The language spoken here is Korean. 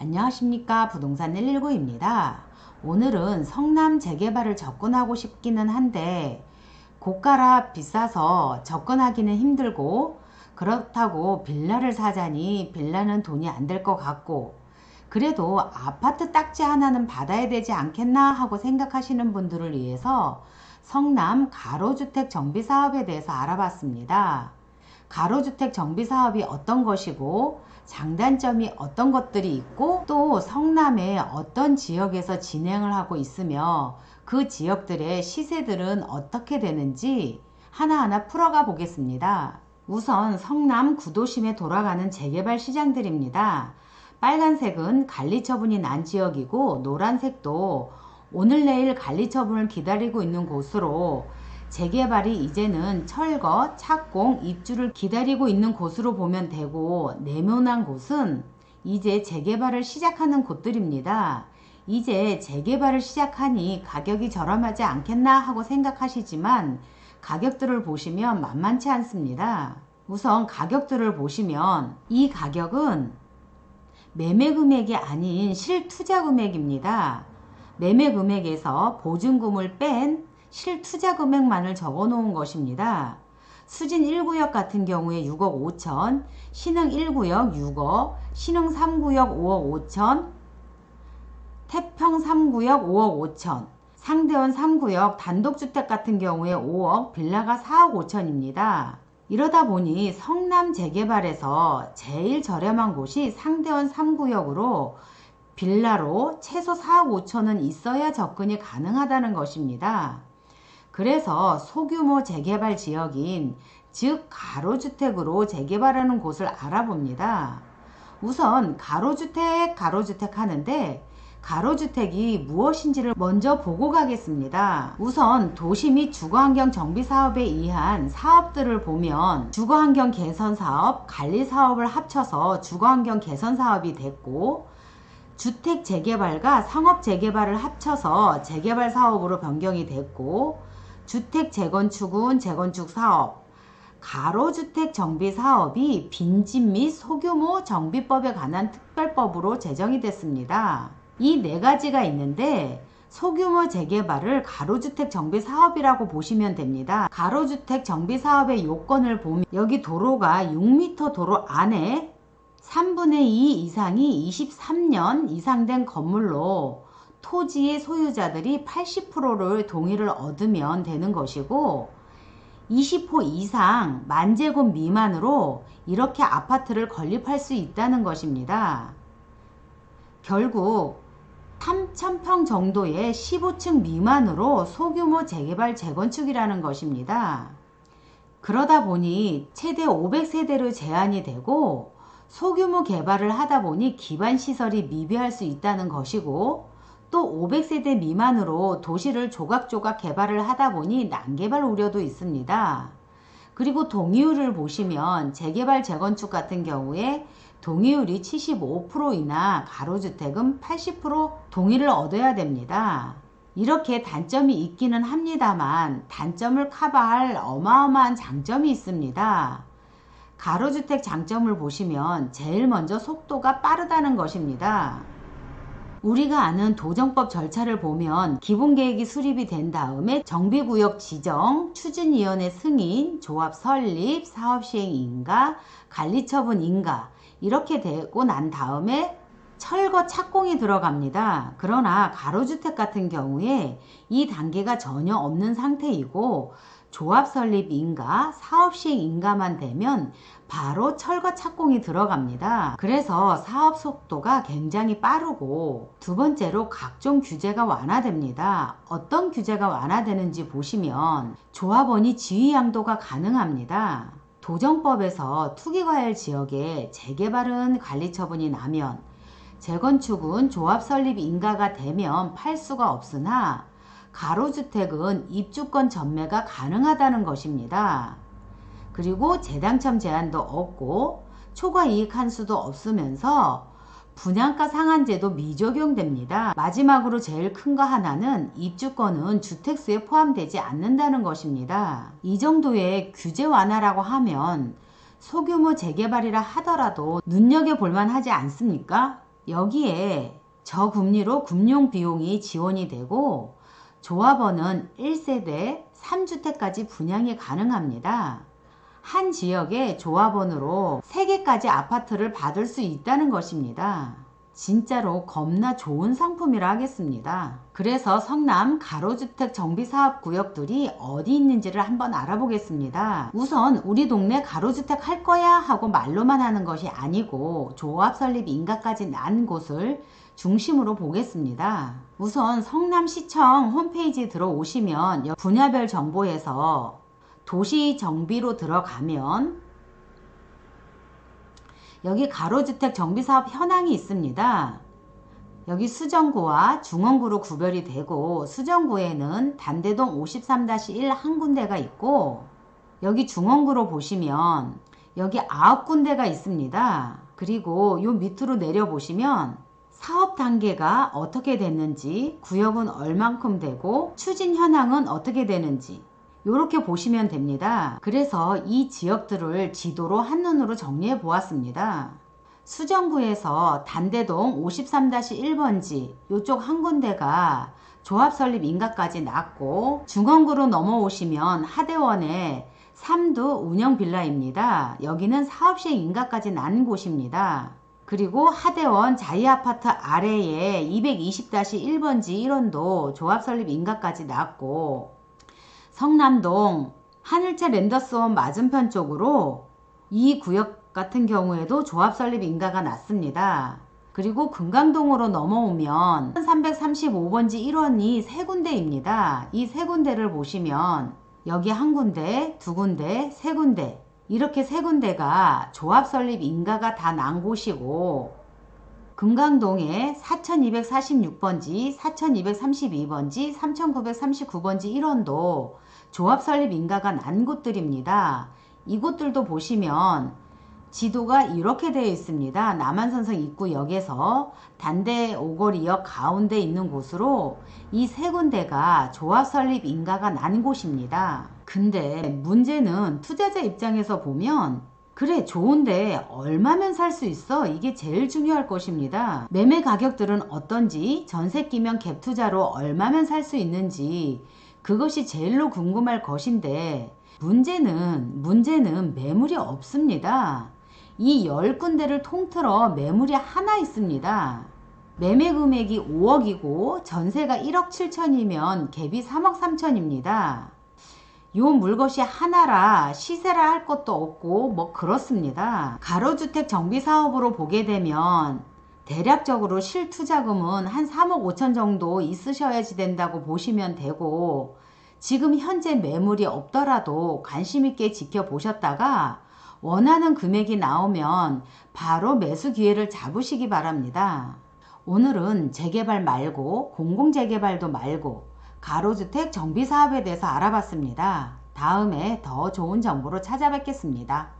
안녕하십니까. 부동산 119입니다. 오늘은 성남 재개발을 접근하고 싶기는 한데 고가라 비싸서 접근하기는 힘들고, 그렇다고 빌라를 사자니 빌라는 돈이 안 될 것 같고, 그래도 아파트 딱지 하나는 받아야 되지 않겠나 하고 생각하시는 분들을 위해서 성남 가로주택 정비사업에 대해서 알아봤습니다. 가로주택 정비사업이 어떤 것이고 장단점이 어떤 것들이 있고, 또 성남의 어떤 지역에서 진행을 하고 있으며 그 지역들의 시세들은 어떻게 되는지 하나하나 풀어가 보겠습니다. 우선 성남 구도심에 돌아가는 재개발 시장들입니다. 빨간색은 관리 처분이 난 지역이고, 노란색도 오늘 내일 관리 처분을 기다리고 있는 곳으로, 재개발이 이제는 철거, 착공, 입주를 기다리고 있는 곳으로 보면 되고, 네모난 곳은 이제 재개발을 시작하는 곳들입니다. 이제 재개발을 시작하니 가격이 저렴하지 않겠나 하고 생각하시지만 가격들을 보시면 만만치 않습니다. 우선 가격들을 보시면 이 가격은 매매 금액이 아닌 실투자 금액입니다. 매매 금액에서 보증금을 뺀 실투자 금액만을 적어 놓은 것입니다. 수진 1구역 같은 경우에 6억 5천, 신흥 1구역 6억, 신흥 3구역 5억 5천, 태평 3구역 5억 5천, 상대원 3구역 단독주택 같은 경우에 5억, 빌라가 4억 5천입니다. 이러다 보니 성남 재개발에서 제일 저렴한 곳이 상대원 3구역으로 빌라로 최소 4억 5천은 있어야 접근이 가능하다는 것입니다. 그래서 소규모 재개발 지역인, 즉 가로주택으로 재개발하는 곳을 알아봅니다. 우선 가로주택 하는데 가로주택이 무엇인지를 먼저 보고 가겠습니다. 우선 도시 및 주거환경 정비사업에 의한 사업들을 보면 주거환경 개선사업, 관리사업을 합쳐서 주거환경 개선사업이 됐고, 주택 재개발과 상업 재개발을 합쳐서 재개발 사업으로 변경이 됐고, 주택 재건축은 재건축 사업, 가로주택 정비 사업이 빈집 및 소규모 정비법에 관한 특별법으로 제정이 됐습니다. 이 네 가지가 있는데 소규모 재개발을 가로주택 정비 사업이라고 보시면 됩니다. 가로주택 정비 사업의 요건을 보면 여기 도로가 6m 도로 안에 3분의 2 이상이 23년 이상 된 건물로 토지의 소유자들이 80%를 동의를 얻으면 되는 것이고, 20호 이상 만제곱 미만으로 이렇게 아파트를 건립할 수 있다는 것입니다. 결국 3,000평 정도의 15층 미만으로 소규모 재개발 재건축이라는 것입니다. 그러다 보니 최대 500세대로 제한이 되고, 소규모 개발을 하다 보니 기반시설이 미비할 수 있다는 것이고, 또 500세대 미만으로 도시를 조각조각 개발을 하다 보니 난개발 우려도 있습니다. 그리고 동의율을 보시면 재개발 재건축 같은 경우에 동의율이 75%이나 가로주택은 80% 동의를 얻어야 됩니다. 이렇게 단점이 있기는 합니다만 단점을 커버할 어마어마한 장점이 있습니다. 가로주택 장점을 보시면 제일 먼저 속도가 빠르다는 것입니다. 우리가 아는 도정법 절차를 보면 기본계획이 수립이 된 다음에 정비구역 지정, 추진위원회 승인, 조합 설립, 사업시행 인가, 관리처분 인가, 이렇게 되고 난 다음에 철거 착공이 들어갑니다. 그러나 가로주택 같은 경우에 이 단계가 전혀 없는 상태이고, 조합 설립 인가, 사업 시행 인가만 되면 바로 철거 착공이 들어갑니다. 그래서 사업 속도가 굉장히 빠르고, 두 번째로 각종 규제가 완화됩니다. 어떤 규제가 완화되는지 보시면 조합원이 지위 양도가 가능합니다. 도정법에서 투기과열 지역에 재개발은 관리처분이 나면, 재건축은 조합 설립 인가가 되면 팔 수가 없으나 가로주택은 입주권 전매가 가능하다는 것입니다. 그리고 재당첨 제한도 없고 초과 이익 한수도 없으면서 분양가 상한제도 미적용됩니다. 마지막으로 제일 큰 거 하나는 입주권은 주택수에 포함되지 않는다는 것입니다. 이 정도의 규제 완화라고 하면 소규모 재개발이라 하더라도 눈여겨볼 만하지 않습니까? 여기에 저금리로 금융 비용이 지원이 되고 조합원은 1세대 3주택까지 분양이 가능합니다. 한 지역에 조합원으로 3개까지 아파트를 받을 수 있다는 것입니다. 진짜로 겁나 좋은 상품이라 하겠습니다. 그래서 성남 가로주택 정비사업구역들이 어디 있는지를 한번 알아보겠습니다. 우선 우리 동네 가로주택 할 거야 하고 말로만 하는 것이 아니고 조합 설립 인가까지 난 곳을 중심으로 보겠습니다. 우선 성남시청 홈페이지 들어오시면 분야별 정보에서 도시정비로 들어가면 여기 가로주택 정비사업 현황이 있습니다. 여기 수정구와 중원구로 구별이 되고 수정구에는 단대동 53-1 한 군데가 있고 여기 중원구로 보시면 여기 9군데가 있습니다. 그리고 요 밑으로 내려보시면 사업 단계가 어떻게 됐는지, 구역은 얼만큼 되고 추진 현황은 어떻게 되는지 이렇게 보시면 됩니다. 그래서 이 지역들을 지도로 한눈으로 정리해 보았습니다. 수정구에서 단대동 53-1번지 이쪽 한 군데가 조합 설립 인가까지 났고 중원구로 넘어오시면 하대원의 3두 운영 빌라입니다. 여기는 사업시행 인가까지 난 곳입니다. 그리고 하대원 자이아파트 아래에 220-1번지 1원도 조합 설립 인가까지 났고 성남동 하늘채 랜더스원 맞은편 쪽으로 이 구역 같은 경우에도 조합 설립 인가가 났습니다. 그리고 금강동으로 넘어오면 1335번지 1원이 3군데입니다. 이 3군데를 보시면 여기 한 군데, 2군데, 3군데 이렇게 3군데가 조합 설립 인가가 다 난 곳이고 금강동에 4246번지, 4232번지, 3939번지 1원도 조합 설립 인가가 난 곳들입니다. 이곳들도 보시면 지도가 이렇게 되어 있습니다. 남한산성 입구역에서 단대 오거리역 가운데 있는 곳으로 이 3군데가 조합 설립 인가가 난 곳입니다. 근데 문제는 투자자 입장에서 보면 그래 좋은데 얼마면 살 수 있어? 이게 제일 중요할 것입니다. 매매 가격들은 어떤지, 전세 끼면 갭 투자로 얼마면 살 수 있는지 그것이 제일로 궁금할 것인데 문제는 매물이 없습니다. 이 10군데를 통틀어 매물이 하나 있습니다. 매매 금액이 5억이고 전세가 1억 7천이면 갭이 3억 3천입니다. 요 물것이 하나라 시세라 할 것도 없고 뭐 그렇습니다. 가로주택 정비사업으로 보게 되면 대략적으로 실투자금은 한 3억 5천 정도 있으셔야지 된다고 보시면 되고 지금 현재 매물이 없더라도 관심 있게 지켜보셨다가 원하는 금액이 나오면 바로 매수 기회를 잡으시기 바랍니다. 오늘은 재개발 말고 공공재개발도 말고 가로주택 정비사업에 대해서 알아봤습니다. 다음에 더 좋은 정보로 찾아뵙겠습니다.